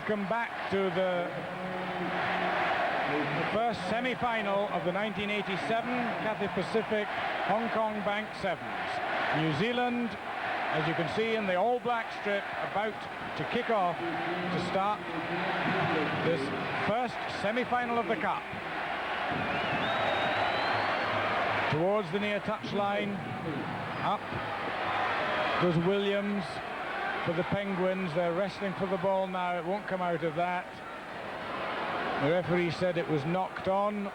welcome back to the first semi-final of the 1987 Cathay Pacific Hong Kong Bank Sevens. New Zealand, as you can see in the all-black strip, about to kick off to start this first semi-final of the Cup. Towards the near touchline, up goes Williams for the Penguins. They're wrestling for the ball now. It won't come out of that. The referee said it was knocked on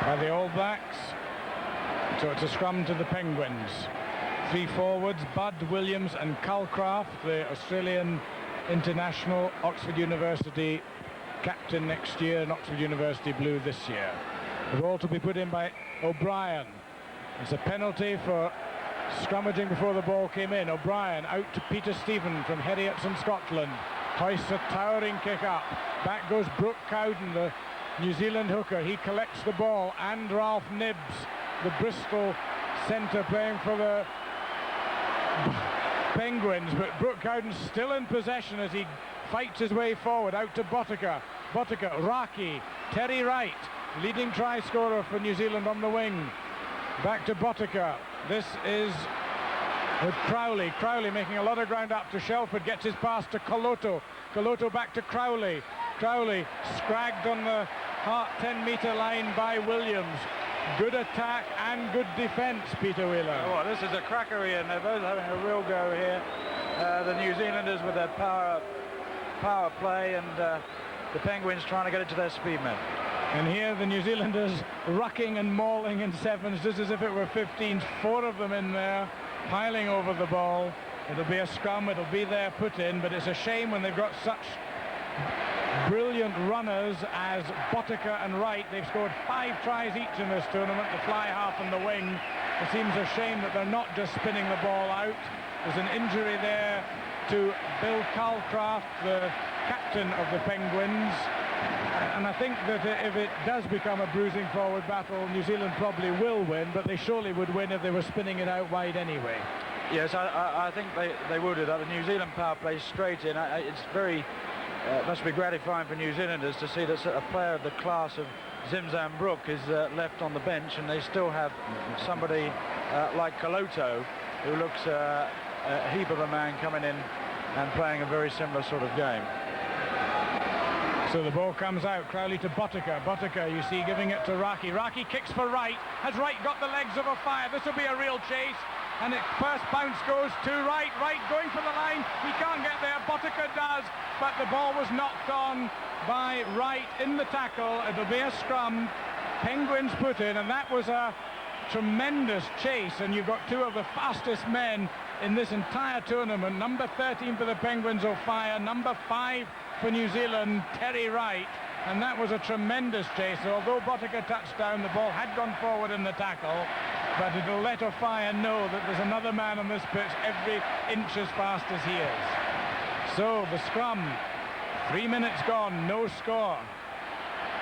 by the All Blacks. So it's a scrum to the Penguins. Three forwards, Budd, Williams and Calcraft, the Australian international, Oxford University captain next year, and Oxford University Blue this year. The ball to be put in by O'Brien. It's a penalty for scrummaging before the ball came in. O'Brien out to Peter Stephen from Heriots in Scotland. Hoists a towering kick up. Back goes Brooke Cowden, the New Zealand hooker. He collects the ball. And Ralph Nibbs, the Bristol centre, playing for the Penguins. But Brooke Cowden's still in possession as he fights his way forward. Out to Botica. Botica, Raki, Terry Wright, leading try scorer for New Zealand on the wing. Back to Botica. This is with Crowley. Crowley making a lot of ground up to Shelford. Gets his pass to Coloto. Coloto back to Crowley. Crowley scragged on the 10-metre line by Williams. Good attack and good defence, Peter Wheeler. Oh, this is a crackery, and they're both having a real go here. The New Zealanders with their power play, and the Penguins trying to get it to their speedmen. And here the New Zealanders rucking and mauling in sevens, just as if it were 15s. Four of them in there, piling over the ball. It'll be a scrum, it'll be there put in, but it's a shame when they've got such brilliant runners as Botica and Wright. They've scored 5 tries each in this tournament, the fly half and the wing. It seems a shame that they're not just spinning the ball out. There's an injury there to Bill Calcraft, the captain of the Penguins. And I think that if it does become a bruising forward battle, New Zealand probably will win, but they surely would win if they were spinning it out wide anyway. Yes, I think they would do that. The New Zealand power plays straight in. It's very, must be gratifying for New Zealanders to see that a player of the class of Zimzam Brooke is left on the bench, and they still have somebody like Coloto, who looks a heap of a man coming in and playing a very similar sort of game. So the ball comes out, Crowley to Botica. Botica, you see, giving it to Raki. Raki kicks for Wright. Has Wright got the legs of a fire? This will be a real chase. And it first bounce goes to Wright. Wright going for the line. He can't get there. Botica does. But the ball was knocked on by Wright in the tackle. It'll be a scrum. Penguins put in, and that was a tremendous chase. And you've got two of the fastest men in this entire tournament. Number 13 for the Penguins, O'Fire. Number 5 for New Zealand, Terry Wright. And that was a tremendous chase. So although Botica touched down, the ball had gone forward in the tackle, but it'll let O'Fire know that there's another man on this pitch every inch as fast as he is. So the scrum, 3 minutes gone, no score.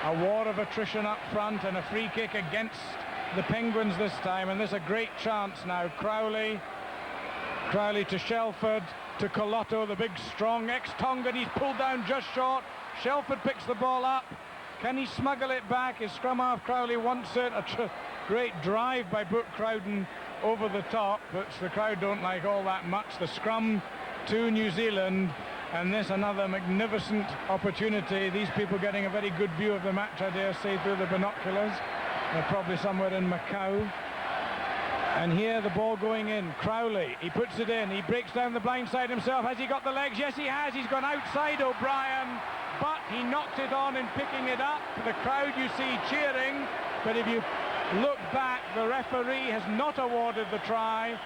A war of attrition up front and a free kick against the Penguins this time, and there's a great chance now. Crowley to Shelford, to Coloto, the big strong ex-Tongan. He's pulled down just short. Shelford picks the ball up. Can he smuggle it back? His scrum half Crowley wants it. A great drive by Brooke Cowden over the top, which the crowd don't like all that much. The scrum to New Zealand, and this another magnificent opportunity. These people getting a very good view of the match, I dare say, through the binoculars. They're probably somewhere in Macau. And here the ball going in. Crowley, he puts it in. He breaks down the blind side himself. Has he got the legs? Yes, he has. He's gone outside O'Brien, but he knocked it on in picking it up. The crowd, you see, cheering. But if you look back, the referee has not awarded the try.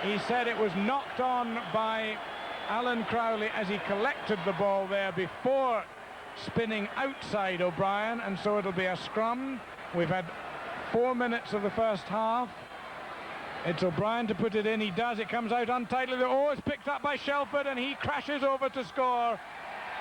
He said it was knocked on by Alan Crowley as he collected the ball there before spinning outside O'Brien, and so it'll be a scrum. We've had 4 minutes of the first half. It's O'Brien to put it in. He does. It comes out untidily. Oh, it's picked up by Shelford, and he crashes over to score.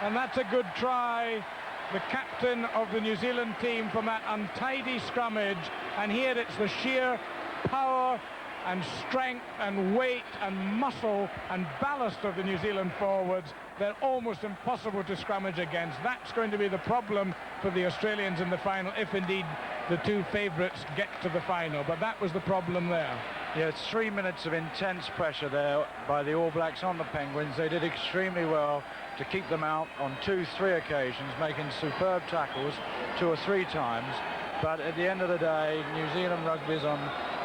And that's a good try. The captain of the New Zealand team from that untidy scrummage. And here it's the sheer power and strength and weight and muscle and ballast of the New Zealand forwards. They're almost impossible to scrummage against. That's going to be the problem for the Australians in the final, if indeed the two favourites get to the final. But that was the problem there. Yeah, it's 3 minutes of intense pressure there by the All Blacks on the Penguins. They did extremely well to keep them out on 2-3 occasions, making superb tackles 2 or 3 times. But at the end of the day, New Zealand Rugby is on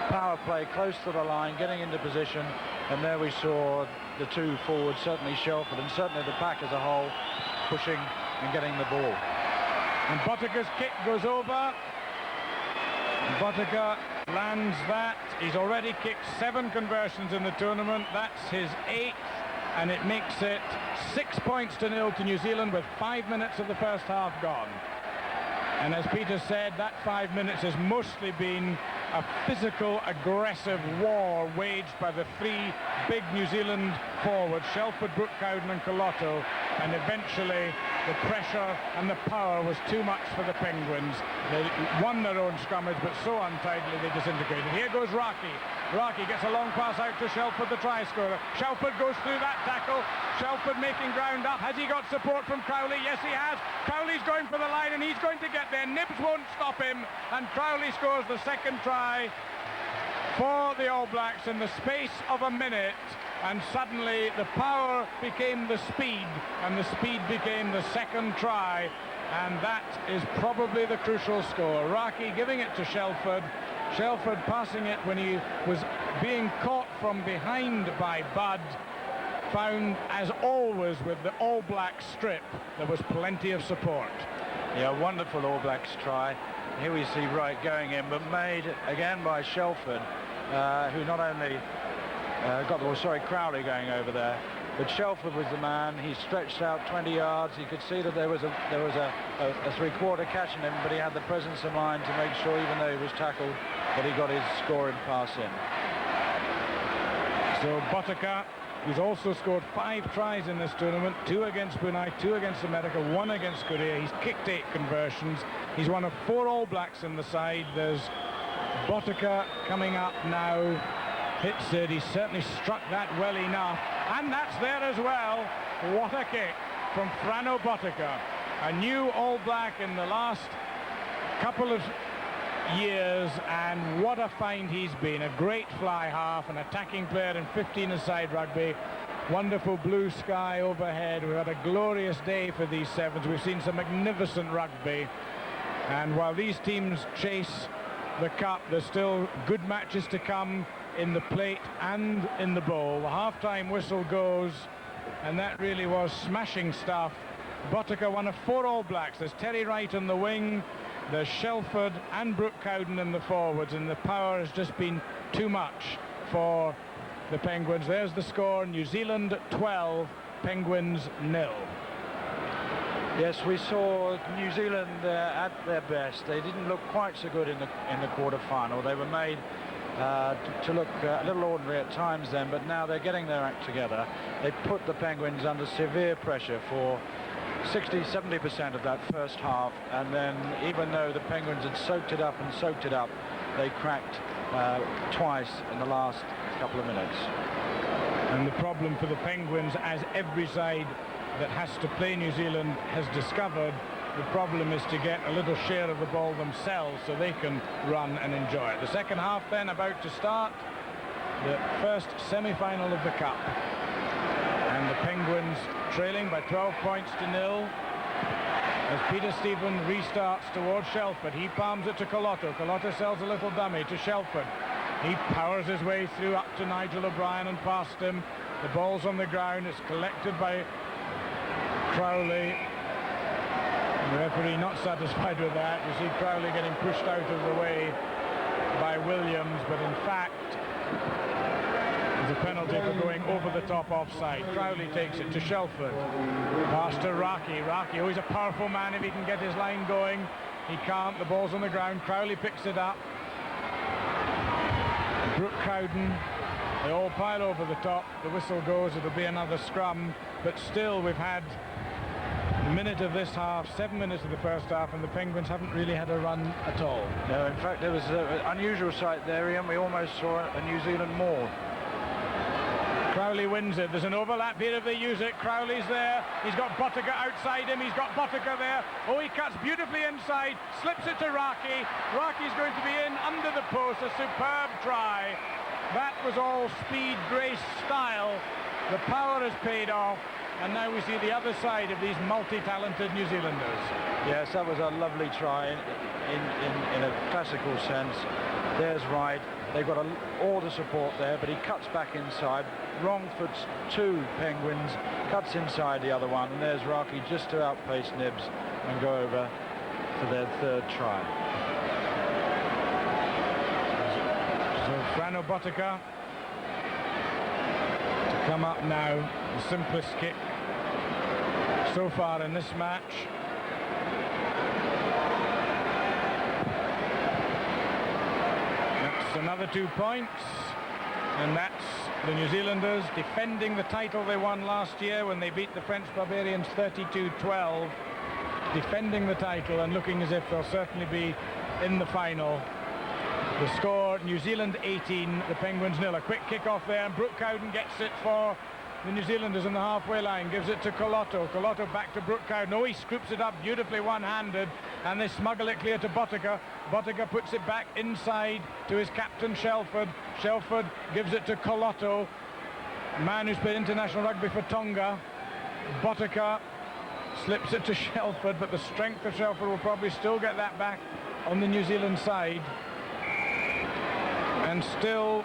power play close to the line, getting into position, and there we saw the two forwards, certainly Shelford and certainly the pack as a whole, pushing and getting the ball. And Bottika's kick goes over. Bottica lands that. He's already kicked 7 conversions in the tournament. That's his 8th, and it makes it 6 points to 0 to New Zealand with 5 minutes of the first half gone. And as Peter said, that 5 minutes has mostly been a physical, aggressive war waged by the 3 big New Zealand forwards, Shelford, Brook-Cowden and Colotto, and eventually the pressure and the power was too much for the Penguins. They won their own scrummage, but so untidily they disintegrated. Here goes Rocky. Rocky gets a long pass out to Shelford, the try scorer. Shelford goes through that tackle. Shelford making ground up. Has he got support from Crowley? Yes, he has. Crowley's going for the line, and he's going to get there. Nibs won't stop him, and Crowley scores the second try for the All Blacks in the space of a minute. And suddenly the power became the speed, and the speed became the second try, and that is probably the crucial score. Rocky giving it to Shelford. Shelford passing it when he was being caught from behind by Budd. Found, as always with the All Blacks strip, there was plenty of support. Yeah, wonderful All Blacks try. Here we see Wright going in, but made again by Shelford, who not only Crowley going over there, but Shelford was the man. He stretched out 20 yards. He could see that there was a three-quarter catching him, but he had the presence of mind to make sure, even though he was tackled, that he got his scoring pass in. So Bottica, who's also scored 5 tries in this tournament, 2 against Brunei, 2 against America, 1 against Korea. He's kicked 8 conversions. He's one of 4 All Blacks in the side. There's Bottica coming up now. Hits it. He certainly struck that well enough. And that's there as well. What a kick from Frano Bottica. A new All Black in the last couple of years, and what a find he's been. A great fly half, an attacking player in 15-a-side rugby. Wonderful blue sky overhead. We've had a glorious day for these sevens. We've seen some magnificent rugby. And while these teams chase the cup, there's still good matches to come in the plate and in the bowl. The half-time whistle goes, and that really was smashing stuff. Bottica, one of 4 All Blacks. There's Terry Wright on the wing, there's Shelford and Brook-Cowden in the forwards, and the power has just been too much for the Penguins. There's the score: New Zealand 12, Penguins 0. Yes, we saw New Zealand at their best. They didn't look quite so good in the quarter-final. They were made to look a little ordinary at times then, but now they're getting their act together. They put the Penguins under severe pressure for 60-70% of that first half, and then even though the Penguins had soaked it up, they cracked twice in the last couple of minutes. And the problem for the Penguins, as every side that has to play New Zealand has discovered, the problem is to get a little share of the ball themselves so they can run and enjoy it. The second half then about to start, the first semi-final of the Cup. And the Penguins trailing by 12 points to 0. As Peter Stephen restarts towards Shelford, he palms it to Colotto. Colotto sells a little dummy to Shelford. He powers his way through up to Nigel O'Brien and past him. The ball's on the ground. It's collected by Crowley. The referee not satisfied with that. You see Crowley getting pushed out of the way by Williams, but in fact there's a penalty for going over the top offside. Crowley takes it to Shelford. Pass to Rocky. Rocky, oh, he's a powerful man if he can get his line going. He can't. The ball's on the ground. Crowley picks it up. Brook-Cowden, they all pile over the top. The whistle goes. It'll be another scrum, but still we've had minute of this half, 7 minutes of the first half, and the Penguins haven't really had a run at all. No, in fact, there was an unusual sight there, Ian. We almost saw a New Zealand maul. Crowley wins it. There's an overlap here if they use it. Crowley's there. He's got Buttiger outside him. He's got Buttiger there. Oh, he cuts beautifully inside. Slips it to Raki. Raki's going to be in under the post. A superb try. That was all speed, grace, style. The power has paid off. And now we see the other side of these multi-talented New Zealanders. Yes, that was a lovely try in a classical sense. There's Wright. They've got all the support there, but he cuts back inside. Wrong for two Penguins, cuts inside the other one, and there's Raki just to outpace Nibs and go over for their third try. So Frano Buttiger to come up now, the simplest kick so far in this match. That's another 2 points, and that's the New Zealanders defending the title they won last year when they beat the French Barbarians 32-12, defending the title and looking as if they'll certainly be in the final. The score, New Zealand 18, the Penguins 0. A quick kick off there, and Brooke Cowden gets it for the New Zealanders on the halfway line, gives it to Colotto. Colotto back to Brooke Cowden. Oh, he scoops it up beautifully one-handed, and they smuggle it clear to Buttiger. Buttiger puts it back inside to his captain Shelford. Shelford gives it to Colotto, man who's played international rugby for Tonga. Buttiger slips it to Shelford, but the strength of Shelford will probably still get that back on the New Zealand side. And still,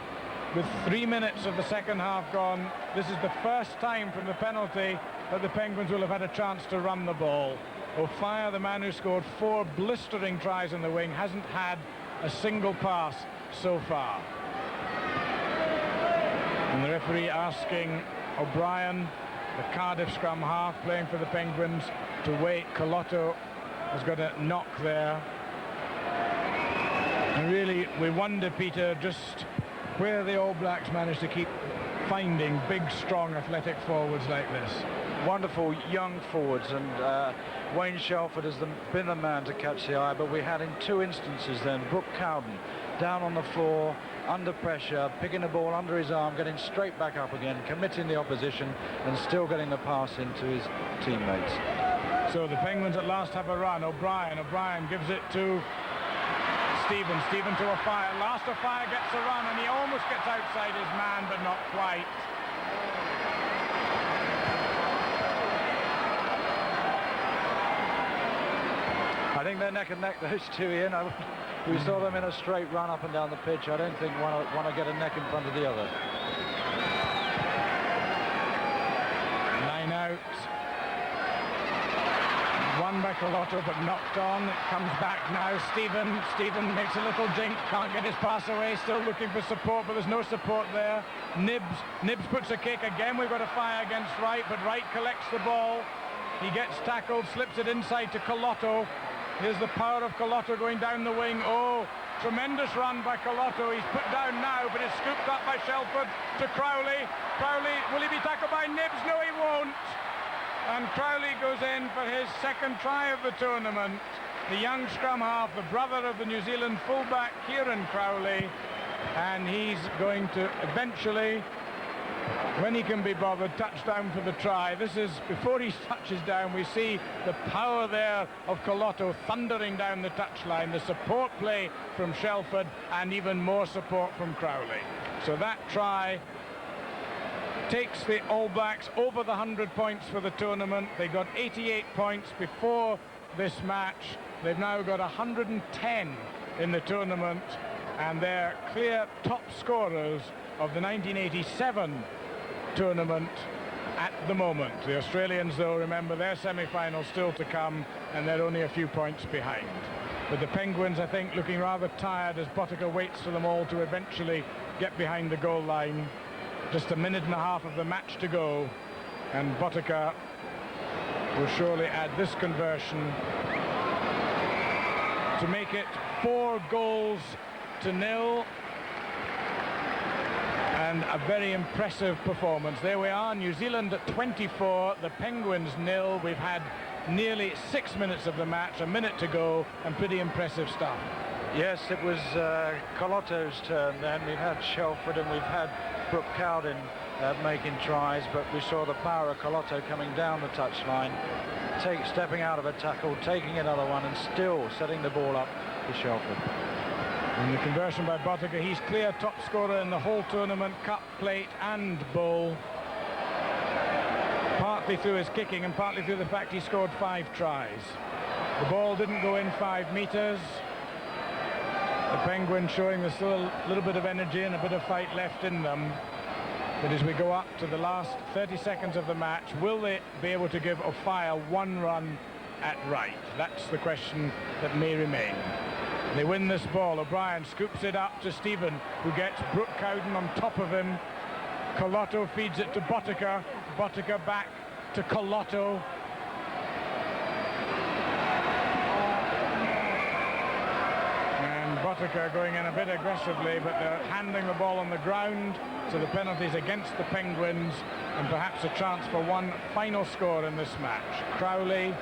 with 3 minutes of the second half gone, this is the first time from the penalty that the Penguins will have had a chance to run the ball. O'Fire, the man who scored 4 blistering tries on the wing, hasn't had a single pass so far. And the referee asking O'Brien, the Cardiff scrum half playing for the Penguins, to wait. Colotto has got a knock there. And really, we wonder, Peter, just where the All Blacks managed to keep finding big, strong, athletic forwards like this. Wonderful young forwards, and Wayne Shelford has been the man to catch the eye, but we had in 2 instances then Brooke Cowden down on the floor, under pressure, picking the ball under his arm, getting straight back up again, committing the opposition, and still getting the pass into his teammates. So the Penguins at last have a run. O'Brien gives it to Stephen to O'Fire. Last O'Fire gets a run, and he almost gets outside his man, but not quite. I think they're neck and neck, those two, Ian. We saw them in a straight run up and down the pitch. I don't think one will get a neck in front of the other. 9 out. Won by Colotto, but knocked on. It comes back now. Stephen makes a little jink, can't get his pass away, still looking for support, but there's no support there. Nibs puts a kick again. We've got a fire against Wright, but Wright collects the ball. He gets tackled, slips it inside to Colotto. Here's the power of Colotto going down the wing. Oh, tremendous run by Colotto. He's put down now, but it's scooped up by Shelford to Crowley. Crowley, will he be tackled by Nibs? No, he won't. And Crowley goes in for his second try of the tournament. The young scrum half, the brother of the New Zealand fullback, Kieran Crowley. And he's going to eventually, when he can be bothered, touch down for the try. This is, before he touches down, we see the power there of Colotto thundering down the touchline, the support play from Shelford, and even more support from Crowley. So that try takes the All Blacks over the 100 points for the tournament. They got 88 points before this match. They've now got 110 in the tournament, and they're clear top scorers of the 1987 tournament at the moment. The Australians, though, remember, their semi-final still to come, and they're only a few points behind. But the Penguins, I think, looking rather tired as Buttiger waits for them all to eventually get behind the goal line. Just a minute and a half of the match to go, and Buttiger will surely add this conversion to make it 4-0. and a very impressive performance. There we are, New Zealand at 24, the Penguins 0. We've had nearly 6 minutes of the match, a minute to go, and pretty impressive stuff. Yes, it was Colotto's turn then. We've had Shelford and we've had Brooke Cowden making tries, but we saw the power of Colotto coming down the touchline, stepping out of a tackle, taking another one, and still setting the ball up for Shelford. And the conversion by Bottica, he's clear top scorer in the whole tournament, cup, plate and bowl. Partly through his kicking and partly through the fact he scored 5 tries. The ball didn't go in 5 metres. The Penguins showing there's still a little bit of energy and a bit of fight left in them. But as we go up to the last 30 seconds of the match, will they be able to give Offiah 1 run at right? That's the question that may remain. They win this ball. O'Brien scoops it up to Stephen, who gets Brooke Cowden on top of him. Colotto feeds it to Bottica. Bottica back to Colotto. And Bottica going in a bit aggressively, but they're handing the ball on the ground, so the penalty's against the Penguins, and perhaps a chance for one final score in this match. Crowley,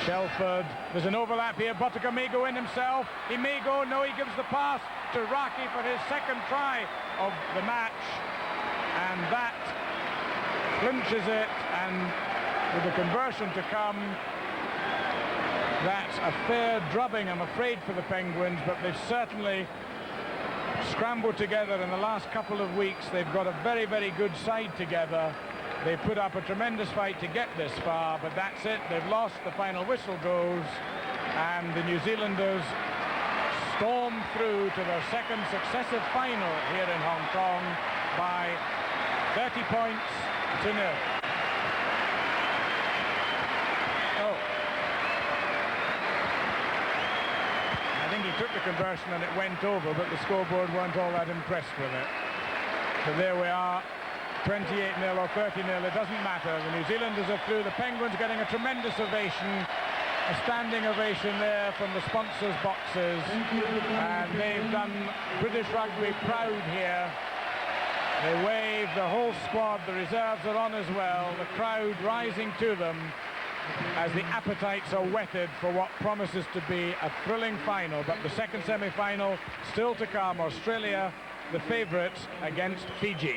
Shelford, there's an overlap here. Bottica may go in himself. He may go, no, he gives the pass to Raki for his second try of the match, and that clinches it, and with the conversion to come, that's a fair drubbing, I'm afraid, for the Penguins, but they've certainly scrambled together in the last couple of weeks. They've got a very, very good side together. They put up a tremendous fight to get this far, but that's it. They've lost. The final whistle goes, and the New Zealanders storm through to their second successive final here in Hong Kong by 30 points to 0. Oh. I think he took the conversion and it went over, but the scoreboard weren't all that impressed with it. So there we are. 28-0 or 30-0, it doesn't matter. The New Zealanders are through. The Penguins getting a tremendous ovation, a standing ovation there from the sponsors' boxes, and they've done British rugby proud here. They wave, the whole squad, the reserves are on as well, the crowd rising to them as the appetites are whetted for what promises to be a thrilling final. But the second semi-final still to come. Australia, the favourites, against Fiji.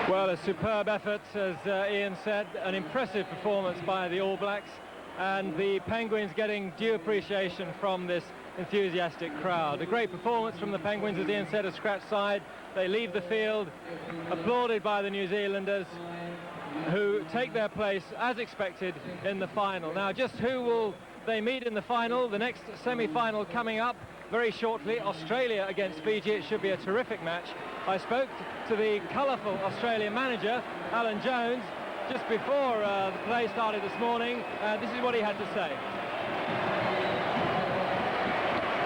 Well, a superb effort, as Ian said, an impressive performance by the All Blacks, and the Penguins getting due appreciation from this enthusiastic crowd. A great performance from the Penguins, as Ian said, a scratch side. They leave the field, applauded by the New Zealanders, who take their place, as expected, in the final. Now, just who will they meet in the final? The next semi-final coming up very shortly, Australia against Fiji. It should be a terrific match. I spoke to the colourful Australian manager, Alan Jones, just before the play started this morning, and this is what he had to say.